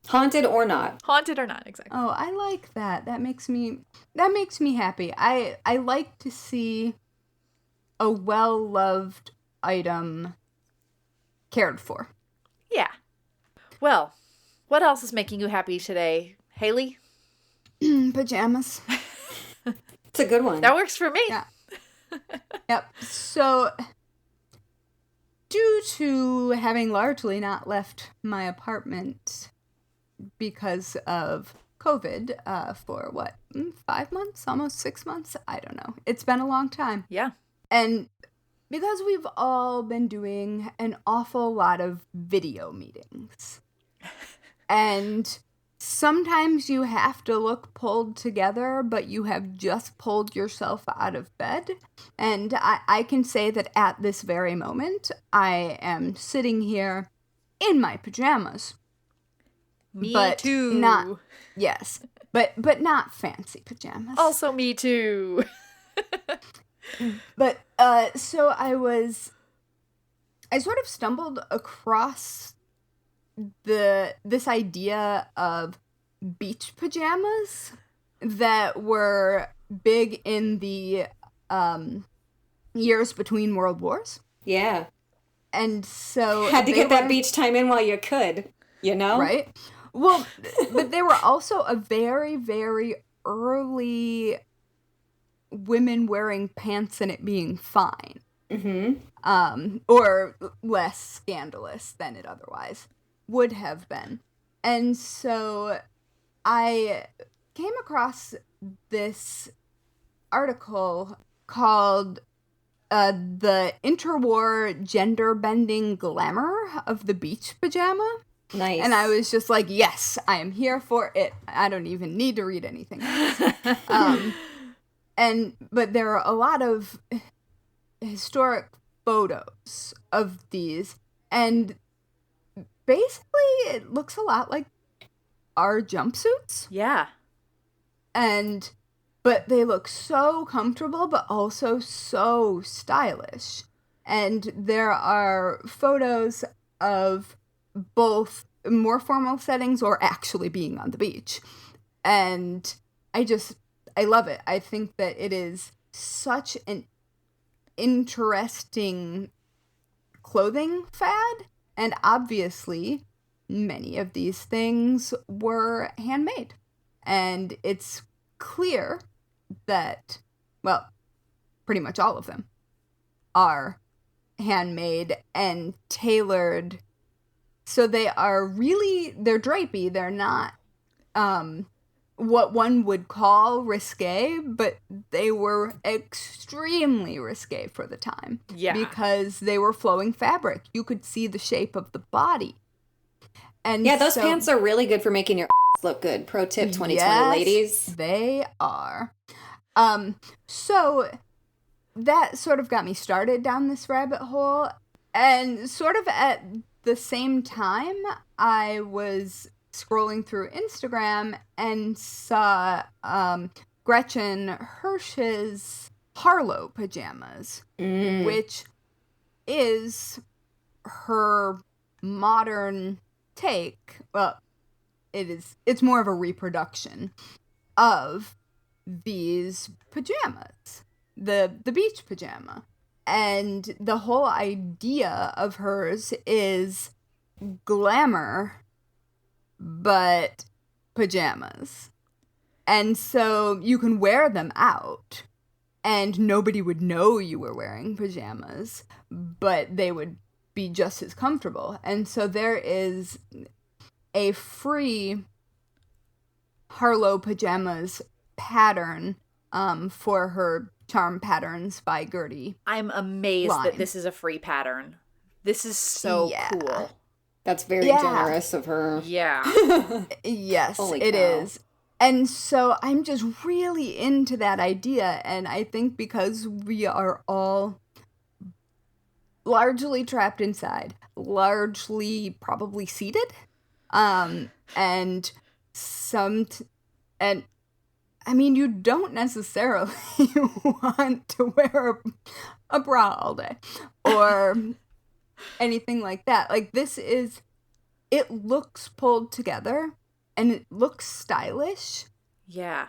Haunted or not. Haunted or not, exactly. Oh, I like that. That makes me happy. I like to see a well-loved item cared for. Yeah. Well, what else is making you happy today, Haley? Pajamas. It's a good one. That works for me. Yeah. Yep. So, due to having largely not left my apartment because of COVID for 5 months, almost 6 months? I don't know. It's been a long time. Yeah. And because we've all been doing an awful lot of video meetings. And sometimes you have to look pulled together, but you have just pulled yourself out of bed. And I can say that at this very moment, I am sitting here in my pajamas. Me but too. But not fancy pajamas. Also me too. But so I sort of stumbled across this idea of beach pajamas that were big in the years between world wars. Yeah. And so had to get that beach time in while you could, you know? Right? Well, but they were also a very, very early women wearing pants and it being fine. Mm-hmm. Or less scandalous than it otherwise would have been. And so I came across this article called The Interwar Gender Bending Glamour of the Beach Pajama. Nice. And I was just like, yes, I am here for it. I don't even need to read anything else. But there are a lot of historic photos of these, and basically it looks a lot like our jumpsuits. Yeah. But they look so comfortable, but also so stylish. And there are photos of both more formal settings or actually being on the beach. And I love it. I think that it is such an interesting clothing fad. And obviously, many of these things were handmade. And it's clear that, well, pretty much all of them are handmade and tailored. So they're drapey. They're not what one would call risque, but they were extremely risque for the time. Yeah. Because they were flowing fabric. You could see the shape of the body. And yeah, those pants are really good for making your ass look good. Pro tip 2020, ladies. They are. So that sort of got me started down this rabbit hole. And sort of at the same time, I was scrolling through Instagram and saw Gretchen Hirsch's Harlow pajamas, which is her modern take. Well, it's more of a reproduction of these pajamas, the beach pajama. And the whole idea of hers is glamour, but pajamas. And so you can wear them out, and nobody would know you were wearing pajamas, but they would be just as comfortable. And so there is a free Harlow Pajamas pattern for her Charm Patterns by Gertie. I'm amazed that this is a free pattern. This is so cool. That's very generous of her. Yeah. Yes, Holy it cow. is. And so I'm just really into that idea, and I think because we are all largely trapped inside, largely probably seated, and I mean, you don't necessarily want to wear a bra all day or anything like that. Like, it looks pulled together and it looks stylish. Yeah.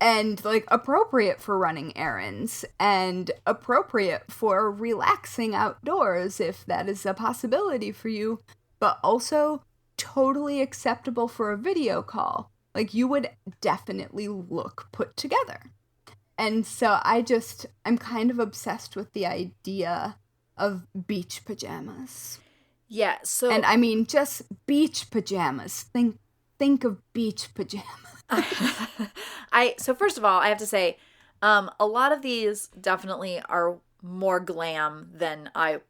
And, like, appropriate for running errands and appropriate for relaxing outdoors if that is a possibility for you, but also totally acceptable for a video call. Like, you would definitely look put together. And so I'm kind of obsessed with the idea of beach pajamas. Yeah, so... And I mean, just beach pajamas. Think of beach pajamas. So first of all, I have to say, a lot of these definitely are more glam than I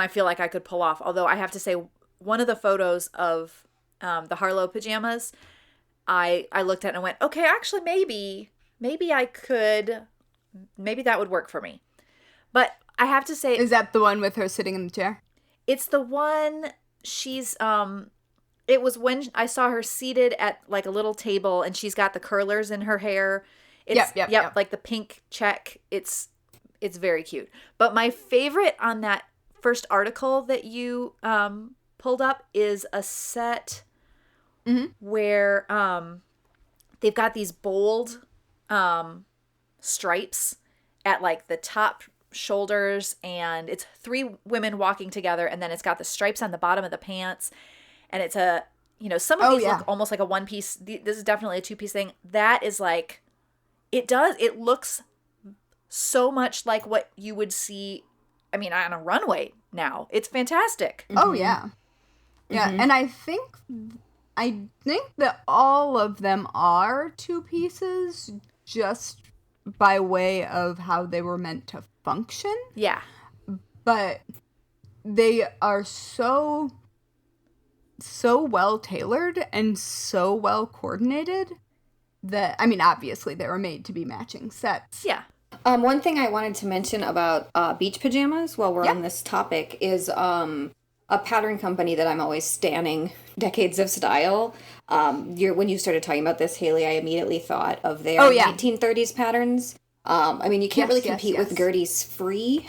feel like I could pull off. Although I have to say, one of the photos of the Harlow pajamas, I looked at and went, okay, actually maybe I could, maybe that would work for me. But I have to say, is that the one with her sitting in the chair? It's the one it was when I saw her seated at like a little table and she's got the curlers in her hair. Yep. Like the pink check. It's very cute. But my favorite on that first article that you pulled up is a set where they've got these bold stripes at like the top shoulders, and it's 3 women walking together, and then it's got the stripes on the bottom of the pants, and it's a, some of these look almost like a one piece. This is definitely a 2-piece thing. That is like, it looks so much like what you would see, I mean, on a runway now. It's fantastic. Oh yeah. Yeah, and I think that all of them are 2 pieces just by way of how they were meant to function. Yeah. But they are so well tailored and so well coordinated that, I mean, obviously they were made to be matching sets. Yeah. One thing I wanted to mention about beach pajamas while we're on this topic is a pattern company that I'm always standing, Decades of Style. When you started talking about this, Haley, I immediately thought of their 1930s patterns. I mean, you can't really compete with Gertie's free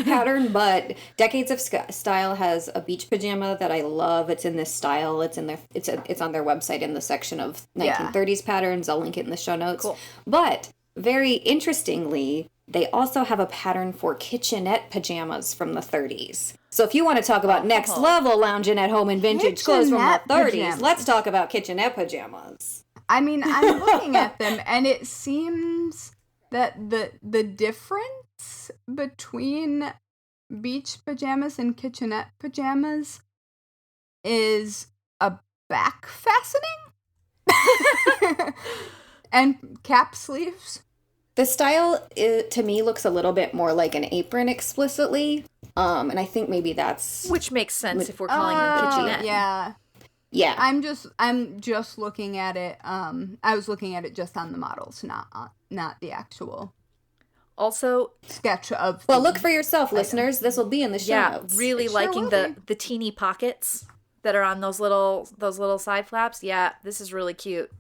pattern, but Decades of Style has a beach pajama that I love. It's in this style. It's on their website in the section of 1930s patterns. I'll link it in the show notes. Cool. But very interestingly, they also have a pattern for kitchenette pajamas from the 30s. So if you want to talk about next level lounging at home in vintage clothes from the 30s, let's talk about kitchenette pajamas. I mean, I'm looking at them, and it seems that the difference between beach pajamas and kitchenette pajamas is a back fastening and cap sleeves. The style, to me, looks a little bit more like an apron explicitly, and I think maybe that's... Which makes sense if we're calling them kitchenette. Yeah. Yeah. I'm just looking at it, I was looking at it just on the models, not the actual... Also, sketch of... Well, look for yourself, listeners. This will be in the show notes. Really liking the teeny pockets that are on those little side flaps. Yeah, this is really cute.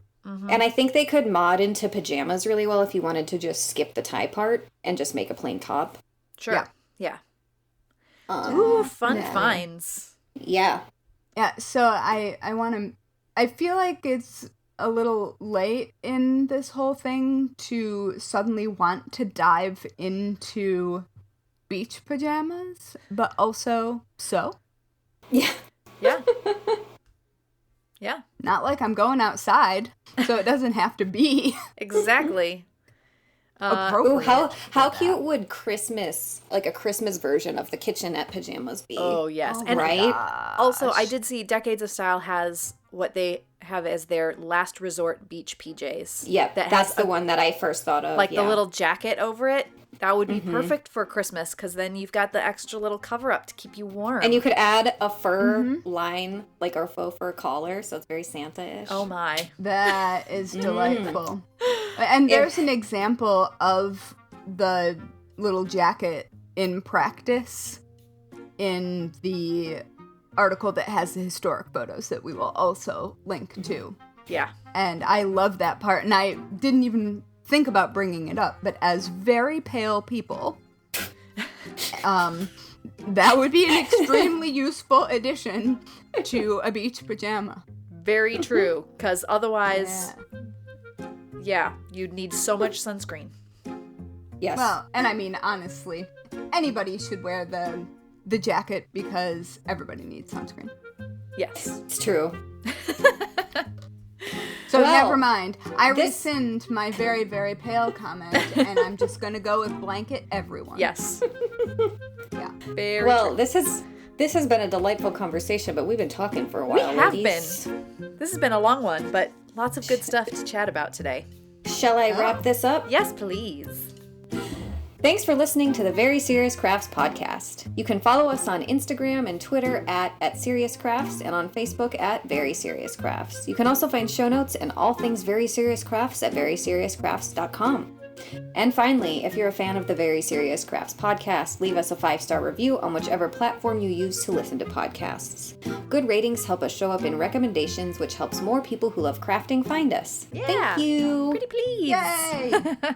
And I think they could mod into pajamas really well if you wanted to just skip the tie part and just make a plain top. Sure. Yeah. Ooh, fun finds. Yeah. Yeah, so I feel like it's a little late in this whole thing to suddenly want to dive into beach pajamas, but also Yeah. Yeah. Yeah. not like I'm going outside, so it doesn't have to be Exactly. appropriate. Ooh, how cute would Christmas, like a Christmas version of the kitchenette pajamas be? Oh, yes. Oh And my right? gosh. also, I did see Decades of Style has what they have as their last resort beach PJs. Yeah, That that's has the one that I first thought of. like yeah. the little jacket over it. That would be perfect for Christmas because then you've got the extra little cover up to keep you warm. And you could add a fur line, like our faux fur collar, so it's very Santa-ish. Oh my. That is delightful. And there's an example of the little jacket in practice in the article that has the historic photos that we will also link to. Yeah. And I love that part, and I didn't even think about bringing it up, but as very pale people, that would be an extremely useful addition to a beach pajama. Very true. Because otherwise, yeah, you'd need so much sunscreen. Yes. Well, and I mean, honestly, anybody should wear the jacket because everybody needs sunscreen. Yes. It's true. So Well, never mind. I this- rescind my very, very pale comment, and I'm just gonna go with blanket everyone. Yes. Yeah. Very Well, true. this has been a delightful conversation, but we've been talking for a We while, have ladies. been. This has been a long one, but lots of good stuff to chat about today. Shall I wrap this up? Yes, please. Thanks for listening to the Very Serious Crafts podcast. You can follow us on Instagram and Twitter at Serious Crafts and on Facebook at Very Serious Crafts. You can also find show notes and all things Very Serious Crafts at veryseriouscrafts.com. And finally, if you're a fan of the Very Serious Crafts podcast, leave us a 5-star review on whichever platform you use to listen to podcasts. Good ratings help us show up in recommendations, which helps more people who love crafting find us. Yeah. Thank you. Pretty please. Yay!